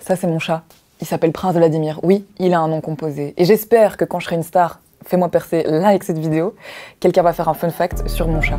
Ça, c'est mon chat. Il s'appelle Prince Vladimir. Oui, il a un nom composé. Et j'espère que quand je serai une star, fais-moi percer là avec cette vidéo, quelqu'un va faire un fun fact sur mon chat.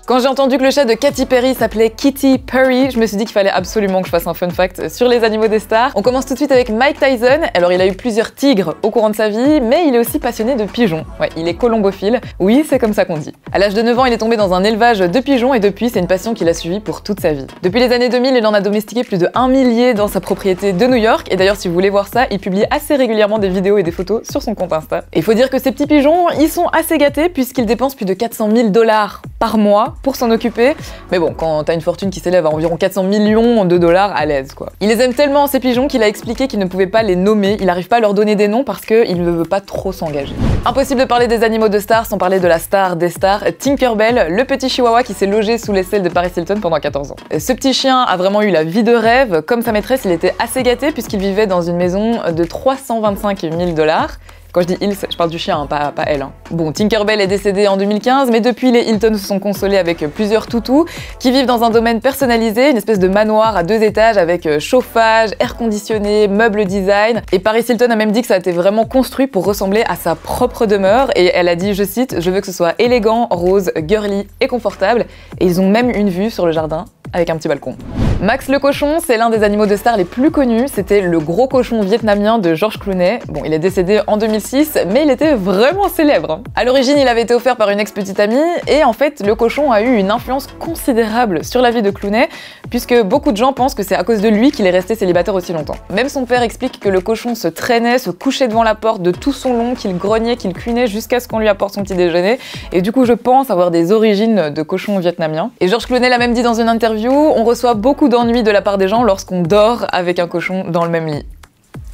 Quand j'ai entendu que le chat de Katy Perry s'appelait Kitty Perry, je me suis dit qu'il fallait absolument que je fasse un fun fact sur les animaux des stars. On commence tout de suite avec Mike Tyson. Alors il a eu plusieurs tigres au courant de sa vie, mais il est aussi passionné de pigeons. Ouais, il est colombophile. Oui, c'est comme ça qu'on dit. À l'âge de 9 ans, il est tombé dans un élevage de pigeons et depuis, c'est une passion qu'il a suivie pour toute sa vie. Depuis les années 2000, il en a domestiqué plus de 1 millier dans sa propriété de New York. Et d'ailleurs, si vous voulez voir ça, il publie assez régulièrement des vidéos et des photos sur son compte Insta. Et il faut dire que ces petits pigeons, ils sont assez gâtés puisqu'ils dépensent plus de 400 000 $ par mois pour s'en occuper. Mais bon, quand t'as une fortune qui s'élève à environ 400 millions de $ à l'aise, quoi. Il les aime tellement, ces pigeons, qu'il a expliqué qu'il ne pouvait pas les nommer. Il n'arrive pas à leur donner des noms parce qu'il ne veut pas trop s'engager. Impossible de parler des animaux de stars sans parler de la star des stars, Tinkerbell, le petit chihuahua qui s'est logé sous l'aisselle de Paris Hilton pendant 14 ans. Ce petit chien a vraiment eu la vie de rêve. Comme sa maîtresse, il était assez gâté puisqu'il vivait dans une maison de 325 000 $. Quand je dis il, je parle du chien, hein, pas elle. Hein. Bon, Tinkerbell est décédée en 2015, mais depuis, les Hilton se sont consolés avec plusieurs toutous qui vivent dans un domaine personnalisé, une espèce de manoir à 2 étages avec chauffage, air conditionné, meubles design. Et Paris Hilton a même dit que ça a été vraiment construit pour ressembler à sa propre demeure. Et elle a dit, je cite, « Je veux que ce soit élégant, rose, girly et confortable. » Et ils ont même une vue sur le jardin avec un petit balcon. Max le cochon, c'est l'un des animaux de stars les plus connus. C'était le gros cochon vietnamien de George Clooney. Bon, il est décédé en 2006, mais il était vraiment célèbre. À l'origine, il avait été offert par une ex-petite amie, et en fait, le cochon a eu une influence considérable sur la vie de Clooney, puisque beaucoup de gens pensent que c'est à cause de lui qu'il est resté célibataire aussi longtemps. Même son père explique que le cochon se traînait, se couchait devant la porte de tout son long, qu'il grognait, qu'il cuinait jusqu'à ce qu'on lui apporte son petit déjeuner. Et du coup, je pense avoir des origines de cochon vietnamien. Et George Clooney l'a même dit dans une interview, on reçoit beaucoup d'ennuis de la part des gens lorsqu'on dort avec un cochon dans le même lit.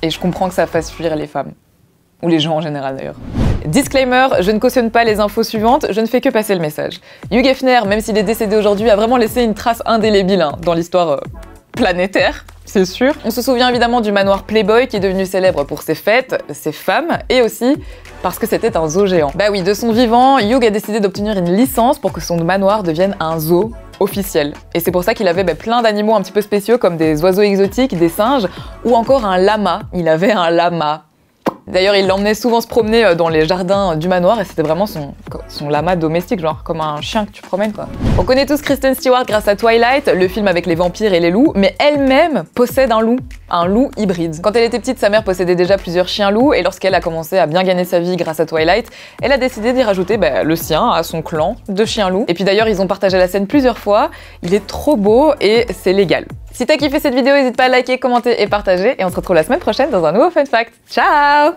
Et je comprends que ça fasse fuir les femmes. Ou les gens en général d'ailleurs. Disclaimer, je ne cautionne pas les infos suivantes, je ne fais que passer le message. Hugh Hefner, même s'il est décédé aujourd'hui, a vraiment laissé une trace indélébile dans l'histoire planétaire, c'est sûr. On se souvient évidemment du manoir Playboy qui est devenu célèbre pour ses fêtes, ses femmes, et aussi parce que c'était un zoo géant. Bah oui, de son vivant, Hugh a décidé d'obtenir une licence pour que son manoir devienne un zoo officiel. Et c'est pour ça qu'il avait plein d'animaux un petit peu spéciaux comme des oiseaux exotiques, des singes, ou encore un lama. Il avait un lama. D'ailleurs, il l'emmenait souvent se promener dans les jardins du manoir et c'était vraiment son lama domestique, genre comme un chien que tu promènes, quoi. On connaît tous Kristen Stewart grâce à Twilight, le film avec les vampires et les loups, mais elle-même possède un loup hybride. Quand elle était petite, sa mère possédait déjà plusieurs chiens-loups et lorsqu'elle a commencé à bien gagner sa vie grâce à Twilight, elle a décidé d'y rajouter le sien à son clan de chiens-loups. Et puis d'ailleurs, ils ont partagé la scène plusieurs fois. Il est trop beau et c'est légal. Si t'as kiffé cette vidéo, n'hésite pas à liker, commenter et partager. Et on se retrouve la semaine prochaine dans un nouveau Fun Fact. Ciao!